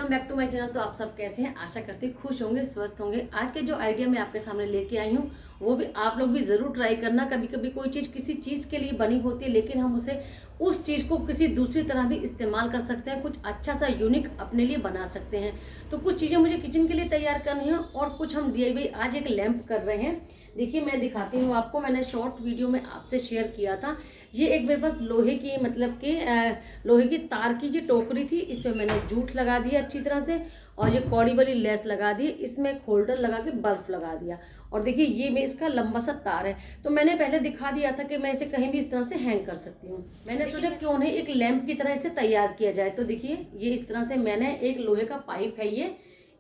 Welcome back to my channel. तो आप सब कैसे हैं? आशा करती हूँ खुश होंगे, स्वस्थ होंगे। आज के जो आइडिया मैं आपके सामने लेके आई हूँ वो भी आप लोग भी ज़रूर ट्राई करना। कभी कभी कोई चीज़ किसी चीज़ के लिए बनी होती है, लेकिन हम उसे उस चीज़ को किसी दूसरी तरह भी इस्तेमाल कर सकते हैं, कुछ अच्छा सा यूनिक अपने लिए बना सकते हैं। तो कुछ चीज़ें मुझे किचन के लिए तैयार करनी है और कुछ हम DIY आज एक लैंप कर रहे हैं। देखिए मैं दिखाती हूँ आपको, मैंने शॉर्ट वीडियो में आपसे शेयर किया था। ये एक मेरे पास लोहे की मतलब कि लोहे की तार की ये टोकरी थी, इस पर मैंने जूट लगा दिया अच्छी तरह से और ये कौड़ी वाली लेस लगा दी, इसमें एक होल्डर लगा के बल्ब लगा दिया। और देखिए ये मैं इसका लंबा सा तार है, तो मैंने पहले दिखा दिया था कि मैं इसे कहीं भी इस तरह से हैंग कर सकती हूँ। मैंने सोचा क्यों नहीं एक लैंप की तरह इसे तैयार किया जाए। तो देखिए ये इस तरह से मैंने एक लोहे का पाइप है, ये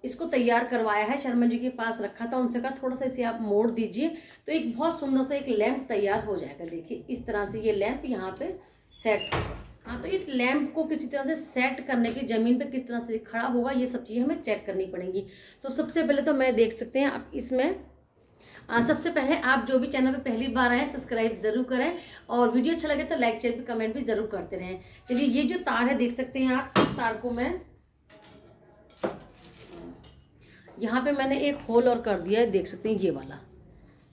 इसको तैयार करवाया है, शर्मा जी के पास रखा था, उनसे कहा थोड़ा सा इसे आप मोड़ दीजिए तो एक बहुत सुंदर सा एक लैंप तैयार हो जाएगा। देखिए इस तरह से ये लैंप यहाँ पे सेट होगा। हाँ, तो इस लैंप को किसी तरह से सेट करने के ज़मीन पे किस तरह से खड़ा होगा ये सब चीज़ें हमें चेक करनी पड़ेंगी। तो सबसे पहले तो मैं देख सकते हैं आप इसमें सबसे पहले आप जो भी चैनल पे पहली बार आए सब्सक्राइब जरूर करें और वीडियो अच्छा लगे तो लाइक शेयर भी कमेंट भी जरूर करते रहें। चलिए ये जो तार है देख सकते हैं आप, इस तार को मैं यहाँ पे मैंने एक होल और कर दिया है, देख सकते हैं ये वाला।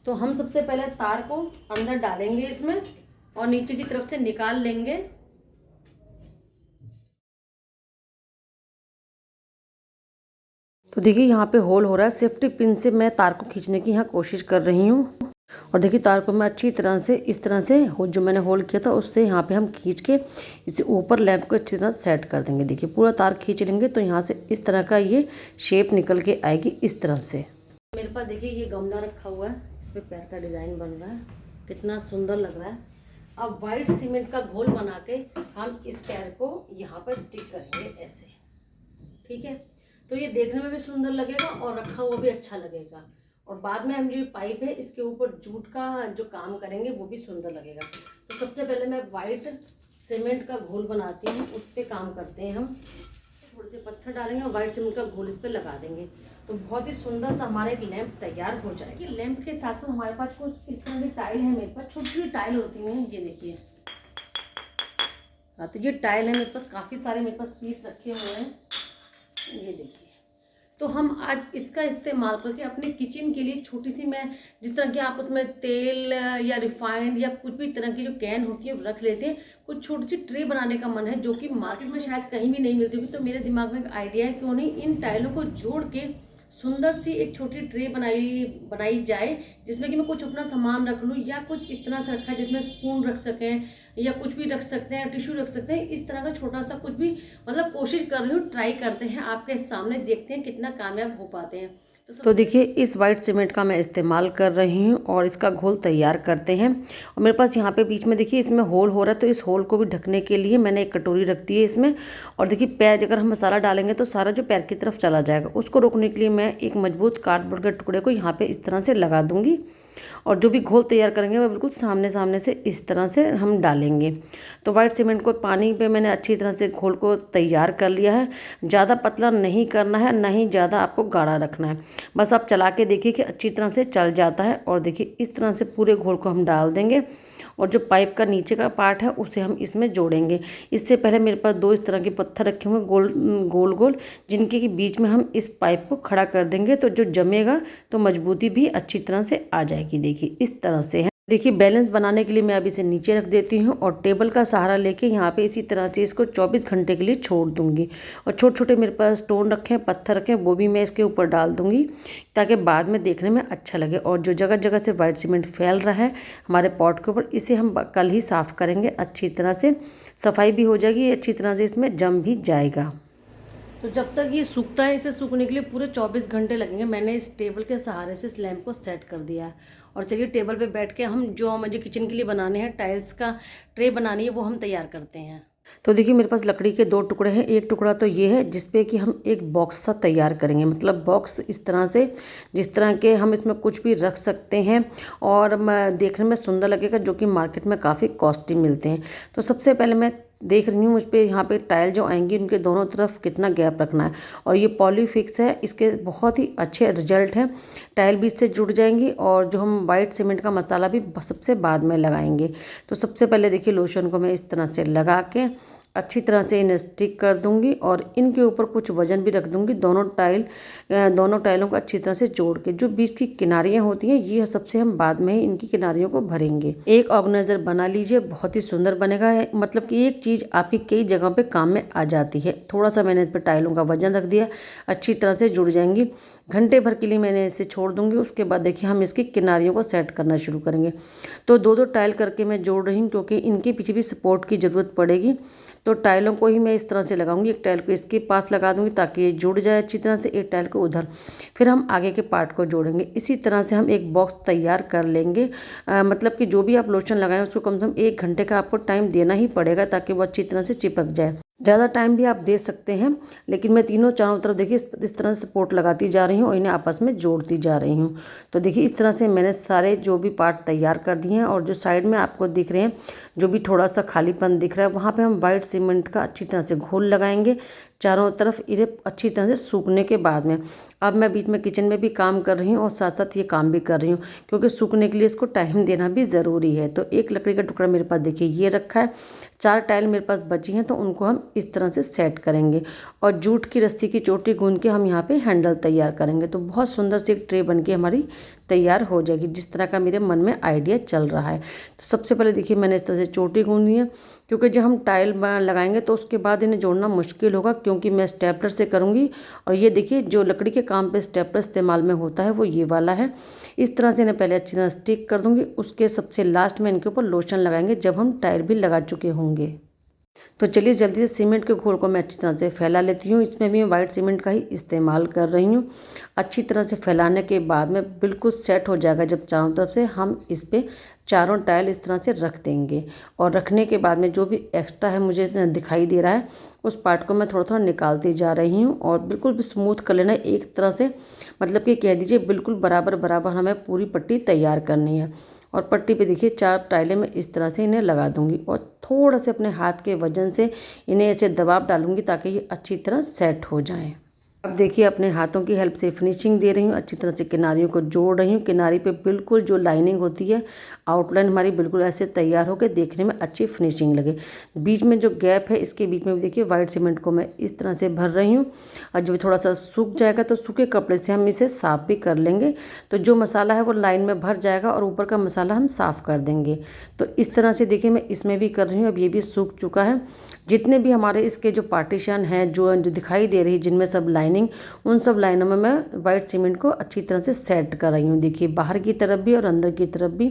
तो हम सबसे पहले तार को अंदर डालेंगे इसमें और नीचे की तरफ से निकाल लेंगे। तो देखिए यहाँ पे होल हो रहा है, सेफ्टी पिन से मैं तार को खींचने की यहाँ कोशिश कर रही हूँ। और देखिए तार को मैं अच्छी तरह से इस तरह से जो मैंने होल किया था उससे यहाँ पे हम खींच के इसे ऊपर लैंप को अच्छी तरह सेट कर देंगे। देखिए पूरा तार खींच लेंगे तो यहाँ से इस तरह का ये शेप निकल के आएगी इस तरह से। मेरे पास देखिए ये गमला रखा हुआ है, इस पर पैर का डिज़ाइन बन रहा है, कितना सुंदर लग रहा है। अब वाइट सीमेंट का घोल बना के हम इस पैर को यहाँ पर स्टिक करेंगे ऐसे, ठीक है। तो ये देखने में भी सुंदर लगेगा और रखा हुआ भी अच्छा लगेगा। और बाद में हम जो पाइप है इसके ऊपर जूट का जो काम करेंगे वो भी सुंदर लगेगा। तो सबसे पहले मैं वाइट सीमेंट का घोल बनाती हूँ, उस पर काम करते हैं हम। थोड़े से पत्थर डालेंगे और वाइट सीमेंट का घोल इस पर लगा देंगे तो बहुत ही सुंदर सा हमारा एक लैंप तैयार हो जाएगी। लैंप के साथ साथ हमारे पास कुछ इस तरह की टाइल है, मेरे पास छोटी छोटी टाइल होती हैं, ये देखिए। हाँ, तो ये टाइल है मेरे पास, काफ़ी सारे मेरे पास पीस रखे हुए हैं, ये देखिए। तो हम आज इसका इस्तेमाल करके अपने किचन के लिए छोटी सी, मैं जिस तरह की आप उसमें तेल या रिफाइंड या कुछ भी तरह की जो कैन होती है रख लेते हैं, कुछ छोटी सी ट्रे बनाने का मन है जो कि मार्केट में शायद कहीं भी नहीं मिलती होगी। तो मेरे दिमाग में एक आइडिया है, क्यों नहीं इन टाइलों को जोड़ के सुंदर सी एक छोटी ट्रे बनाई जाए जिसमें कि मैं कुछ अपना सामान रख लूँ या कुछ इस तरह से रखा है जिसमें स्पून रख सकें या कुछ भी रख सकते हैं, टिश्यू रख सकते हैं, इस तरह का छोटा सा कुछ भी मतलब कोशिश कर रही हूँ, ट्राई करते हैं आपके सामने, देखते हैं कितना कामयाब हो पाते हैं। तो देखिए इस वाइट सीमेंट का मैं इस्तेमाल कर रही हूँ और इसका घोल तैयार करते हैं। और मेरे पास यहाँ पे बीच में देखिए इसमें होल हो रहा है, तो इस होल को भी ढकने के लिए मैंने एक कटोरी रख दी है इसमें। और देखिए पैर अगर हम मसाला डालेंगे तो सारा जो पैर की तरफ चला जाएगा, उसको रोकने के लिए मैं एक मजबूत कार्डबोर्ड के टुकड़े को यहाँ पर इस तरह से लगा दूँगी। और जो भी घोल तैयार करेंगे वह बिल्कुल सामने सामने से इस तरह से हम डालेंगे। तो वाइट सीमेंट को पानी पे मैंने अच्छी तरह से घोल को तैयार कर लिया है। ज़्यादा पतला नहीं करना है, ना ही ज़्यादा आपको गाढ़ा रखना है। बस आप चला के देखिए कि अच्छी तरह से चल जाता है। और देखिए इस तरह से पूरे घोल को हम डाल देंगे और जो पाइप का नीचे का पार्ट है उसे हम इसमें जोड़ेंगे। इससे पहले मेरे पास दो इस तरह के पत्थर रखे हुए गोल गोल, जिनके के बीच में हम इस पाइप को खड़ा कर देंगे तो जो जमेगा तो मजबूती भी अच्छी तरह से आ जाएगी। देखिए इस तरह से है। देखिए बैलेंस बनाने के लिए मैं अब इसे नीचे रख देती हूँ और टेबल का सहारा लेके यहाँ पे इसी तरह से इसको 24 घंटे के लिए छोड़ दूँगी। और छोटे छोटे मेरे पास स्टोन रखे हैं, पत्थर रखे हैं, वो भी मैं इसके ऊपर डाल दूँगी ताकि बाद में देखने में अच्छा लगे। और जो जगह जगह से वाइट सीमेंट फैल रहा है हमारे पॉट के ऊपर, इसे हम कल ही साफ़ करेंगे, अच्छी तरह से सफाई भी हो जाएगी, अच्छी तरह से इसमें जम भी जाएगा। तो जब तक ये सूखता है, इसे सूखने के लिए पूरे 24 घंटे लगेंगे। मैंने इस टेबल के सहारे से इस लैंप को सेट कर दिया है। और चलिए टेबल पे बैठ के हम जो मुझे किचन के लिए बनाने हैं, टाइल्स का ट्रे बनानी है, वो हम तैयार करते हैं। तो देखिए मेरे पास लकड़ी के दो टुकड़े हैं, एक टुकड़ा तो ये है जिसपे कि हम एक बॉक्स सा तैयार करेंगे, मतलब बॉक्स इस तरह से जिस तरह के हम इसमें कुछ भी रख सकते हैं और देखने में सुंदर लगेगा, जो कि मार्केट में काफ़ी कॉस्टली मिलते हैं। तो सबसे पहले मैं देख रही हूँ मुझ पर यहाँ पे टाइल जो आएंगी उनके दोनों तरफ कितना गैप रखना है। और ये पॉलीफिक्स है, इसके बहुत ही अच्छे रिजल्ट हैं, टाइल भी इससे जुड़ जाएंगी। और जो हम वाइट सीमेंट का मसाला भी सबसे बाद में लगाएंगे। तो सबसे पहले देखिए लोशन को मैं इस तरह से लगा के अच्छी तरह से इन्हें स्टिक कर दूंगी और इनके ऊपर कुछ वजन भी रख दूंगी। दोनों टाइलों को अच्छी तरह से जोड़ के, जो बीच की किनारियां होती हैं ये सबसे हम बाद में ही इनकी किनारियों को भरेंगे। एक ऑर्गेनाइजर बना लीजिए, बहुत ही सुंदर बनेगा है। मतलब कि एक चीज़ आपकी कई जगहों पे काम में आ जाती है। थोड़ा सा मैंने इस पर टाइलों का वजन रख दिया, अच्छी तरह से जुड़ जाएंगी। घंटे भर के लिए मैंने इसे छोड़ दूंगी। उसके बाद देखिए हम इसकी किनारियों को सेट करना शुरू करेंगे। तो दो दो टाइल करके मैं जोड़ रही हूँ, क्योंकि इनके पीछे भी सपोर्ट की ज़रूरत पड़ेगी। तो टाइलों को ही मैं इस तरह से लगाऊंगी। एक टाइल को इसके पास लगा दूंगी ताकि ये जुड़ जाए अच्छी तरह से, एक टाइल को उधर। फिर हम आगे के पार्ट को जोड़ेंगे। इसी तरह से हम एक बॉक्स तैयार कर लेंगे। मतलब कि जो भी आप लोशन लगाएं उसको कम से कम 1 घंटे का आपको टाइम देना ही पड़ेगा, ताकि वो अच्छी तरह से चिपक जाए। ज़्यादा टाइम भी आप दे सकते हैं, लेकिन मैं तीनों चारों तरफ देखिए इस तरह से सपोर्ट लगाती जा रही हूँ और इन्हें आपस में जोड़ती जा रही हूँ। तो देखिए इस तरह से मैंने सारे जो भी पार्ट तैयार कर दिए हैं। और जो साइड में आपको दिख रहे हैं, जो भी थोड़ा सा खालीपन दिख रहा है, वहाँ पे हम वाइट सीमेंट का अच्छी तरह से घोल लगाएंगे चारों तरफ, इन्हें अच्छी तरह से सूखने के बाद में। अब मैं बीच में किचन में भी काम कर रही हूँ और साथ साथ ये काम भी कर रही हूँ, क्योंकि सूखने के लिए इसको टाइम देना भी ज़रूरी है। तो एक लकड़ी का टुकड़ा मेरे पास देखिए ये रखा है। 4 टाइल मेरे पास बची हैं, तो उनको हम इस तरह से सेट करेंगे और जूट की रस्सी की चोटी गूंद के हम यहाँ पे हैंडल तैयार करेंगे। तो बहुत सुंदर सी एक ट्रे बन के हमारी तैयार हो जाएगी, जिस तरह का मेरे मन में आइडिया चल रहा है। तो सबसे पहले देखिए मैंने इस तरह से चोटी गूंदी है, क्योंकि जब हम टाइल लगाएंगे तो उसके बाद इन्हें जोड़ना मुश्किल होगा, क्योंकि मैं स्टेपलर से करूँगी। और ये देखिए जो लकड़ी के काम पे स्टेपलर इस्तेमाल में होता है वो ये वाला है। इस तरह से इन्हें पहले अच्छी तरह स्टिक कर दूंगी। उसके सबसे लास्ट में इनके ऊपर लोशन लगाएंगे जब हम टाइल भी लगा चुके होंगे। तो चलिए जल्दी से सीमेंट के घोल को मैं अच्छी तरह से फैला लेती हूँ। इसमें भी मैं वाइट सीमेंट का ही इस्तेमाल कर रही हूँ। अच्छी तरह से फैलाने के बाद में बिल्कुल सेट हो जाएगा जब चारों तरफ से हम इस पर चारों टाइल इस तरह से रख देंगे। और रखने के बाद में जो भी एक्स्ट्रा है मुझे दिखाई दे रहा है, उस पार्ट को मैं थोड़ा थोड़ा निकालती जा रही हूँ और बिल्कुल भी स्मूथ कर लेना है एक तरह से। मतलब कि कह दीजिए बिल्कुल बराबर बराबर हमें पूरी पट्टी तैयार करनी है। और पट्टी पे देखिए 4 टाइलें मैं इस तरह से इन्हें लगा दूंगी और थोड़ा से अपने हाथ के वजन से इन्हें ऐसे दबाव डालूंगी ताकि ये अच्छी तरह सेट हो जाएं। अब देखिए अपने हाथों की हेल्प से फिनिशिंग दे रही हूँ, अच्छी तरह से किनारियों को जोड़ रही हूँ। किनारी पे बिल्कुल जो लाइनिंग होती है, आउटलाइन हमारी बिल्कुल ऐसे तैयार होकर देखने में अच्छी फिनिशिंग लगे। बीच में जो गैप है इसके बीच में भी देखिए वाइट सीमेंट को मैं इस तरह से भर रही हूँ। और जब थोड़ा सा सूख जाएगा तो सूखे कपड़े से हम इसे साफ़ भी कर लेंगे, तो जो मसाला है वो लाइन में भर जाएगा और ऊपर का मसाला हम साफ़ कर देंगे। तो इस तरह से देखिए मैं इसमें भी कर रही हूँ। अब ये भी सूख चुका है। जितने भी हमारे इसके जो पार्टीशन हैं जो दिखाई दे रही है जिनमें सब लाइनिंग, उन सब लाइनों में मैं वाइट सीमेंट को अच्छी तरह से सेट कर रही हूँ। देखिए बाहर की तरफ भी और अंदर की तरफ भी,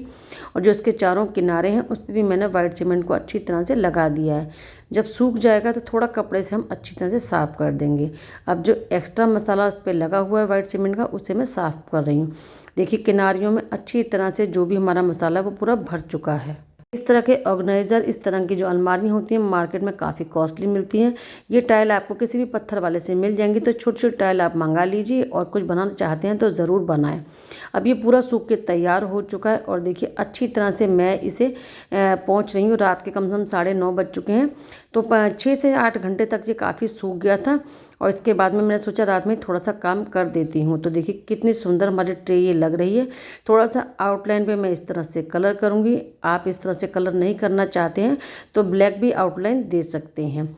और जो इसके चारों किनारे हैं उस पर भी मैंने वाइट सीमेंट को अच्छी तरह से लगा दिया है। जब सूख जाएगा तो थोड़ा कपड़े से हम अच्छी तरह से साफ़ कर देंगे। अब जो एक्स्ट्रा मसाला उस पर लगा हुआ है वाइट सीमेंट का, उसे मैं साफ़ कर रही हूँ। देखिए किनारियों में अच्छी तरह से जो भी हमारा मसाला है वो पूरा भर चुका है। इस तरह के ऑर्गेनाइज़र, इस तरह की जो अलमारी होती हैं मार्केट में काफ़ी कॉस्टली मिलती हैं। ये टाइल आपको किसी भी पत्थर वाले से मिल जाएंगी। तो छोटी छोटी टाइल आप मंगा लीजिए और कुछ बनाना चाहते हैं तो ज़रूर बनाएं। अब ये पूरा सूख के तैयार हो चुका है और देखिए अच्छी तरह से मैं इसे पहुँच रही हूँ। रात के कम से कम 9:30 बज चुके हैं। तो 6 से 8 घंटे तक ये काफ़ी सूख गया था। और इसके बाद में मैंने सोचा रात में थोड़ा सा काम कर देती हूँ। तो देखिए कितनी सुंदर हमारी ट्रे ये लग रही है। थोड़ा सा आउटलाइन पे मैं इस तरह से कलर करूँगी। आप इस तरह से कलर नहीं करना चाहते हैं तो ब्लैक भी आउटलाइन दे सकते हैं।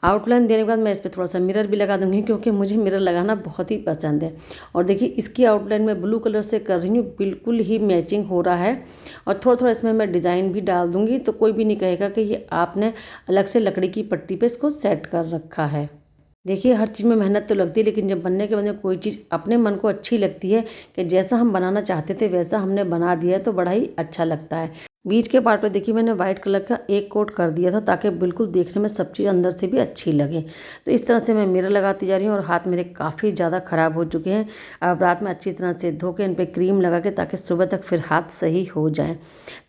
आउटलाइन देने के बाद मैं इस पर थोड़ा सा मिरर भी लगा दूँगी, क्योंकि मुझे मिरर लगाना बहुत ही पसंद है। और देखिए इसकी आउटलाइन मैं ब्लू कलर से कर रही हूँ, बिल्कुल ही मैचिंग हो रहा है। और थोड़ा थोड़ा इसमें मैं डिज़ाइन भी डाल दूँगी, तो कोई भी नहीं कहेगा कि ये आपने अलग से लकड़ी की पट्टी पे इसको सेट कर रखा है। देखिए हर चीज़ में मेहनत तो लगती है, लेकिन जब बनने के बाद में कोई चीज़ अपने मन को अच्छी लगती है कि जैसा हम बनाना चाहते थे वैसा हमने बना दिया है, तो बड़ा ही अच्छा लगता है। बीच के पार्ट पे देखिए मैंने वाइट कलर का एक कोट कर दिया था, ताकि बिल्कुल देखने में सब चीज़ अंदर से भी अच्छी लगे। तो इस तरह से मैं मिरर लगाती जा रही हूँ और हाथ मेरे काफ़ी ज़्यादा ख़राब हो चुके हैं। अब रात में अच्छी तरह से धो के इन पर क्रीम लगा के, ताकि सुबह तक फिर हाथ सही हो जाए।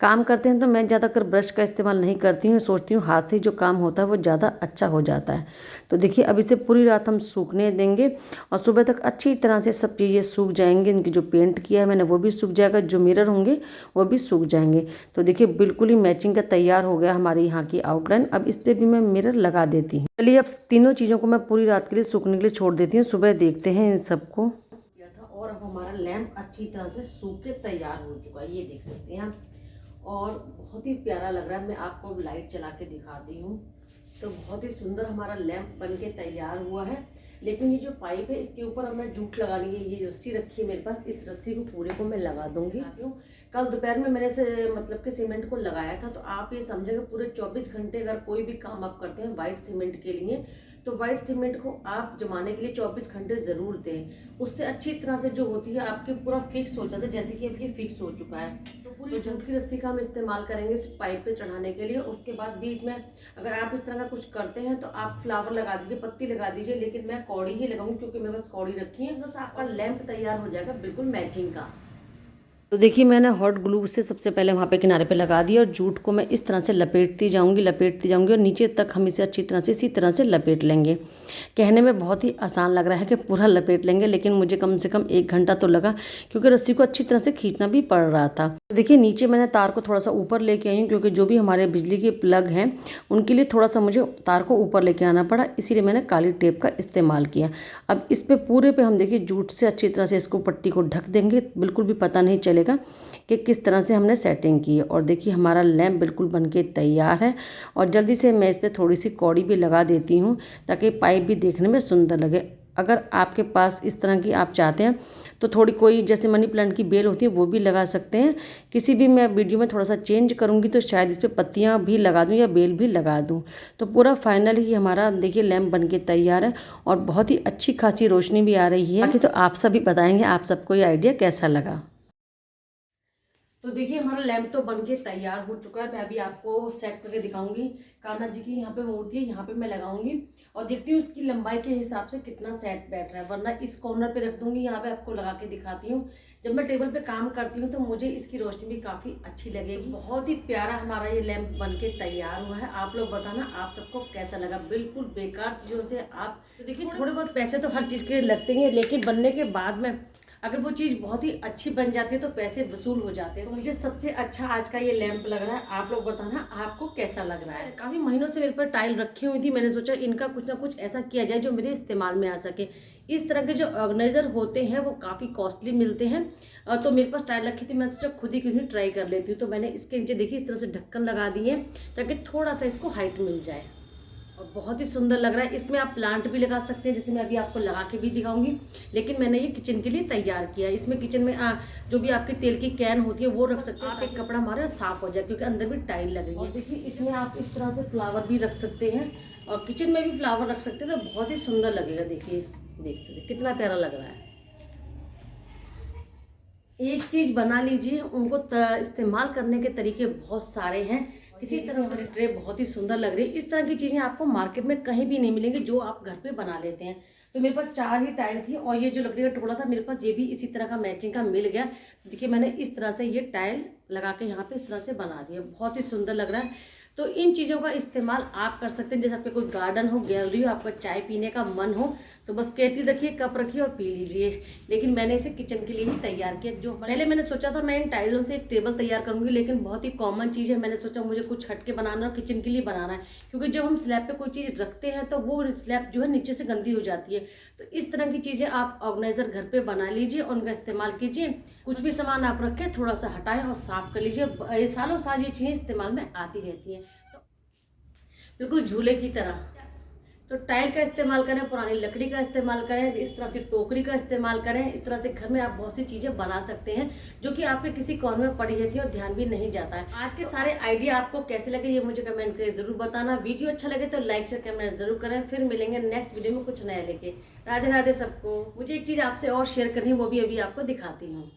काम करते हैं तो मैं ज़्यादातर ब्रश का इस्तेमाल नहीं करती हूँ, सोचती हूँ हाथ से जो काम होता है वो ज़्यादा अच्छा हो जाता है। तो देखिए अब इसे पूरी रात हम सूखने देंगे और सुबह तक अच्छी तरह से सब चीज़ें सूख जाएंगी। इनकी जो पेंट किया है मैंने वो भी सूख जाएगा, जो मिरर होंगे वो भी सूख जाएंगे। तो देखिए बिल्कुल ही मैचिंग का तैयार हो गया हमारी यहाँ की आउटलाइन। अब इस पर भी मैं मिरर लगा देती हूँ। चलिए अब तीनों चीज़ों को मैं पूरी रात के लिए सूखने के लिए छोड़ देती हूँ, सुबह देखते हैं इन सबको किया था। और अब हमारा लैंप अच्छी तरह से सूख के तैयार हो चुका है, ये देख सकते हैं आप। और बहुत ही प्यारा लग रहा है। मैं आपको लाइट चला के दिखाती हूँ। तो बहुत ही सुंदर हमारा लैंप बन के तैयार हुआ है। लेकिन ये जो पाइप है इसके ऊपर अब मैं जूट लगा ली है, ये रस्सी रखी है मेरे पास, इस रस्सी को पूरे को मैं लगा दूंगी। कल दोपहर में मैंने से मतलब कि सीमेंट को लगाया था, तो आप ये समझेंगे पूरे 24 घंटे अगर कोई भी काम आप करते हैं वाइट सीमेंट के लिए, तो वाइट सीमेंट को आप जमाने के लिए 24 घंटे ज़रूर दें। उससे अच्छी तरह से जो होती है आपके पूरा फिक्स हो जाता है, जैसे कि अब ये फिक्स हो चुका है। तो पूरी जूट की रस्सी का हम इस्तेमाल करेंगे इस पाइप पे चढ़ाने के लिए। उसके बाद बीच में अगर आप इस तरह का कुछ करते हैं तो आप फ्लावर लगा दीजिए, पत्ती लगा दीजिए, लेकिन मैं कौड़ी ही लगाऊंगी क्योंकि मेरे पास कौड़ी रखी है। बस आपका लैंप तैयार हो जाएगा बिल्कुल मैचिंग का। तो देखिए मैंने हॉट ग्लू से सबसे पहले वहाँ पे किनारे पे लगा दिया और जूट को मैं इस तरह से लपेटती जाऊंगी और नीचे तक हम इसे अच्छी तरह से इसी तरह से लपेट लेंगे। कहने में बहुत ही आसान लग रहा है कि पूरा लपेट लेंगे, लेकिन मुझे कम से कम 1 घंटा तो लगा क्योंकि रस्सी को अच्छी तरह से खींचना भी पड़ रहा था। तो देखिए नीचे मैंने तार को थोड़ा सा ऊपर लेके आई हूँ क्योंकि जो भी हमारे बिजली के प्लग हैं उनके लिए थोड़ा सा मुझे तार को ऊपर लेके आना पड़ा, इसीलिए मैंने काली टेप का इस्तेमाल किया। अब इस पे पूरे पे हम देखिए जूट से अच्छी तरह से इसको पट्टी को ढक देंगे, बिल्कुल भी पता नहीं चलेगा कि किस तरह से हमने सेटिंग की है। और देखिए हमारा लैंप बिल्कुल बनके तैयार है। और जल्दी से मैं इस पर थोड़ी सी कौड़ी भी लगा देती हूँ ताकि पाइप भी देखने में सुंदर लगे। अगर आपके पास इस तरह की आप चाहते हैं तो थोड़ी कोई जैसे मनी प्लांट की बेल होती है वो भी लगा सकते हैं। किसी भी मैं वीडियो में थोड़ा सा चेंज करूँगी तो शायद इस पर पत्तियाँ भी लगा दूँ या बेल भी लगा दूँ। तो पूरा फाइनल ही हमारा देखिए लैंप बनके तैयार है और बहुत ही अच्छी खासी रोशनी भी आ रही है। बाकी तो आप सभी बताएंगे आप सबको ये आइडिया कैसा लगा। तो देखिए हमारा लैंप तो बनके तैयार हो चुका है। मैं अभी आपको सेट करके दिखाऊंगी। कान्हा जी की यहाँ पे मूर्ति है, यहाँ पे मैं लगाऊंगी और देखती हूँ उसकी लंबाई के हिसाब से कितना सेट बैठ रहा है, वरना इस कॉर्नर पे रख दूंगी, यहाँ पे आपको लगा के दिखाती हूँ। जब मैं टेबल पे काम करती हूँ तो मुझे इसकी रोशनी भी काफ़ी अच्छी लगेगी। बहुत ही प्यारा हमारा ये लैंप बन के तैयार हुआ है। आप लोग बताना आप सबको कैसा लगा। बिल्कुल बेकार चीज़ों से आप तो देखिए थोड़े बहुत पैसे तो हर चीज़ के लगते हैं, लेकिन बनने के बाद में अगर वो चीज़ बहुत ही अच्छी बन जाती है तो पैसे वसूल हो जाते हैं। तो मुझे सबसे अच्छा आज का ये लैंप लग रहा है। आप लोग बताना आपको कैसा लग रहा है। काफ़ी महीनों से मेरे पर टाइल रखी हुई थी, मैंने सोचा इनका कुछ ना कुछ ऐसा किया जाए जो मेरे इस्तेमाल में आ सके। इस तरह के जो ऑर्गेनाइजर होते हैं वो काफ़ी कॉस्टली मिलते हैं। तो मेरे पास टाइल रखी थी, मैं सोचा खुद ही क्यों नहीं ट्राई कर लेती हूँ। तो मैंने इसके नीचे देखिए इस तरह से ढक्कन लगा दिए ताकि थोड़ा सा इसको हाइट मिल जाए और बहुत ही सुंदर लग रहा है। इसमें आप प्लांट भी लगा सकते हैं, जैसे मैं अभी आपको लगा के भी दिखाऊंगी, लेकिन मैंने ये किचन के लिए तैयार किया है। इसमें किचन में जो भी आपकी तेल की कैन होती है वो रख सकते हैं। आप एक कपड़ा मारे और साफ हो जाए क्योंकि अंदर भी टाइल लगेगी। देखिए इसमें आप इस तरह से फ्लावर भी रख सकते हैं और किचन में भी फ्लावर रख सकते हैं, तो बहुत ही सुंदर लगेगा। देखिए देख सकते कितना प्यारा लग रहा है। एक चीज़ बना लीजिए, उनको इस्तेमाल करने के तरीके बहुत सारे हैं। किसी तरह से ट्रे बहुत ही सुंदर लग रही है। इस तरह की चीज़ें आपको मार्केट में कहीं भी नहीं मिलेंगी जो आप घर पे बना लेते हैं। तो मेरे पास 4 ही टाइल थी और ये जो लकड़ी का टुकड़ा था मेरे पास ये भी इसी तरह का मैचिंग का मिल गया। देखिए मैंने इस तरह से ये टाइल लगा के यहाँ पे इस तरह से बना दिया, बहुत ही सुंदर लग रहा है। तो इन चीज़ों का इस्तेमाल आप कर सकते हैं। जैसे आपके कोई गार्डन हो, गैलरी हो, आपका चाय पीने का मन हो तो बस केतली रखिए, कप रखिए और पी लीजिए। लेकिन मैंने इसे किचन के लिए ही तैयार किया। जो पहले मैंने सोचा था मैं इन टाइलों से एक टेबल तैयार करूंगी, लेकिन बहुत ही कॉमन चीज़ है। मैंने सोचा मुझे कुछ हटके बनाना और किचन के लिए बनाना है, क्योंकि जब हम स्लैब पे कोई चीज़ रखते हैं तो वो स्लैब जो है नीचे से गंदी हो जाती है। तो इस तरह की चीज़ें आप ऑर्गेनाइजर घर पर बना लीजिए और उनका इस्तेमाल कीजिए। कुछ भी सामान आप रखें थोड़ा सा हटाएं और साफ कर लीजिए। ये सालों साल ये चीज़ें इस्तेमाल में आती रहती हैं, बिल्कुल झूले की तरह। तो टाइल का इस्तेमाल करें, पुरानी लकड़ी का इस्तेमाल करें, इस तरह से टोकरी का इस्तेमाल करें। इस तरह से घर में आप बहुत सी चीज़ें बना सकते हैं जो कि आपके किसी कॉर्नर में पड़ी रहती है और ध्यान भी नहीं जाता है। आज के सारे आइडिया आपको कैसे लगे ये मुझे कमेंट करके जरूर बताना। वीडियो अच्छा लगे तो लाइक शेयर कमेंट जरूर करें। फिर मिलेंगे नेक्स्ट वीडियो में कुछ नया लेके। राधे राधे सबको। मुझे एक चीज़ आपसे और शेयर करनी है, वो भी अभी आपको दिखाती हूँ।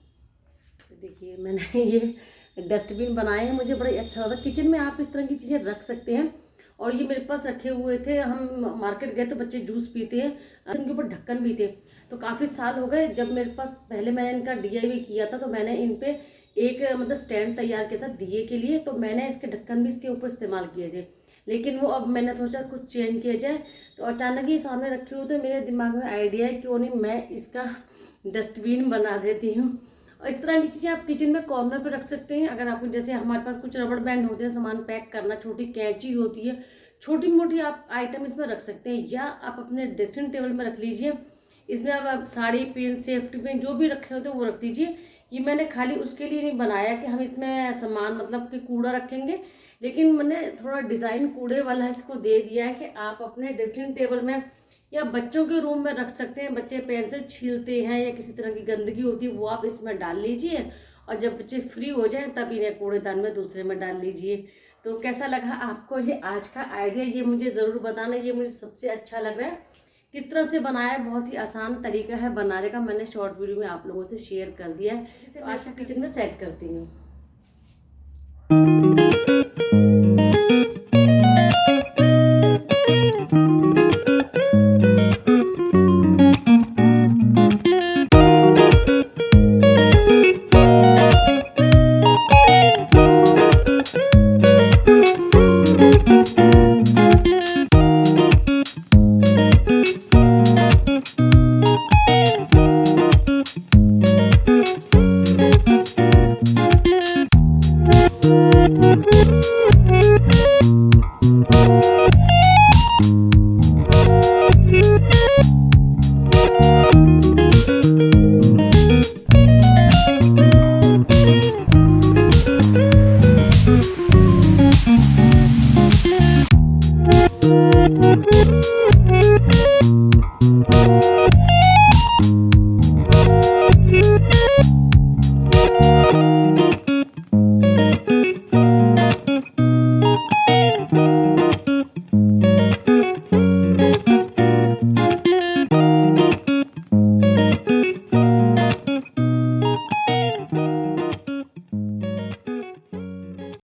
देखिए मैंने ये डस्टबिन बनाए हैं, मुझे बड़ा अच्छा लगा। किचन में आप इस तरह की चीज़ें रख सकते हैं। और ये मेरे पास रखे हुए थे, हम मार्केट गए तो बच्चे जूस पीते हैं, उनके ऊपर ढक्कन भी थे। तो काफ़ी साल हो गए जब मेरे पास, पहले मैंने इनका DIY किया था तो मैंने इन पे एक मतलब स्टैंड तैयार किया था दिए के लिए, तो मैंने इसके ढक्कन भी इसके ऊपर इस्तेमाल किए थे। लेकिन वो अब मैंने सोचा कुछ चेंज किया जाए, तो अचानक ही सामने रखे हुए थे, मेरे दिमाग में आइडिया है क्यों नहीं मैं इसका डस्टबिन बना देती हूँ। और इस तरह की चीज़ें आप किचन में कॉर्नर पे रख सकते हैं। अगर आपको, जैसे हमारे पास कुछ रबड़ बैंड होते हैं सामान पैक करना, छोटी कैंची होती है, छोटी मोटी आप आइटम इसमें रख सकते हैं। या आप अपने ड्रेसिंग टेबल में रख लीजिए। इसमें आप साड़ी, पेन, सेफ्टी पेन जो भी रखे होते हैं वो रख दीजिए। ये मैंने खाली उसके लिए नहीं बनाया कि हम इसमें सामान मतलब कि कूड़ा रखेंगे, लेकिन मैंने थोड़ा डिज़ाइन कूड़े वाला इसको दे दिया है कि आप अपने ड्रेसिंग टेबल में या बच्चों के रूम में रख सकते हैं। बच्चे पेंसिल छीलते हैं या किसी तरह की गंदगी होती है वो आप इसमें डाल लीजिए, और जब बच्चे फ्री हो जाएं तब इन्हें कूड़ेदान में दूसरे में डाल लीजिए। तो कैसा लगा आपको ये आज का आइडिया, ये मुझे ज़रूर बताना। ये मुझे सबसे अच्छा लग रहा है किस तरह से बनाया है, बहुत ही आसान तरीका है बनाने का। मैंने शॉर्ट वीडियो में आप लोगों से शेयर कर दिया है। इसे मैं किचन में सेट करती हूँ।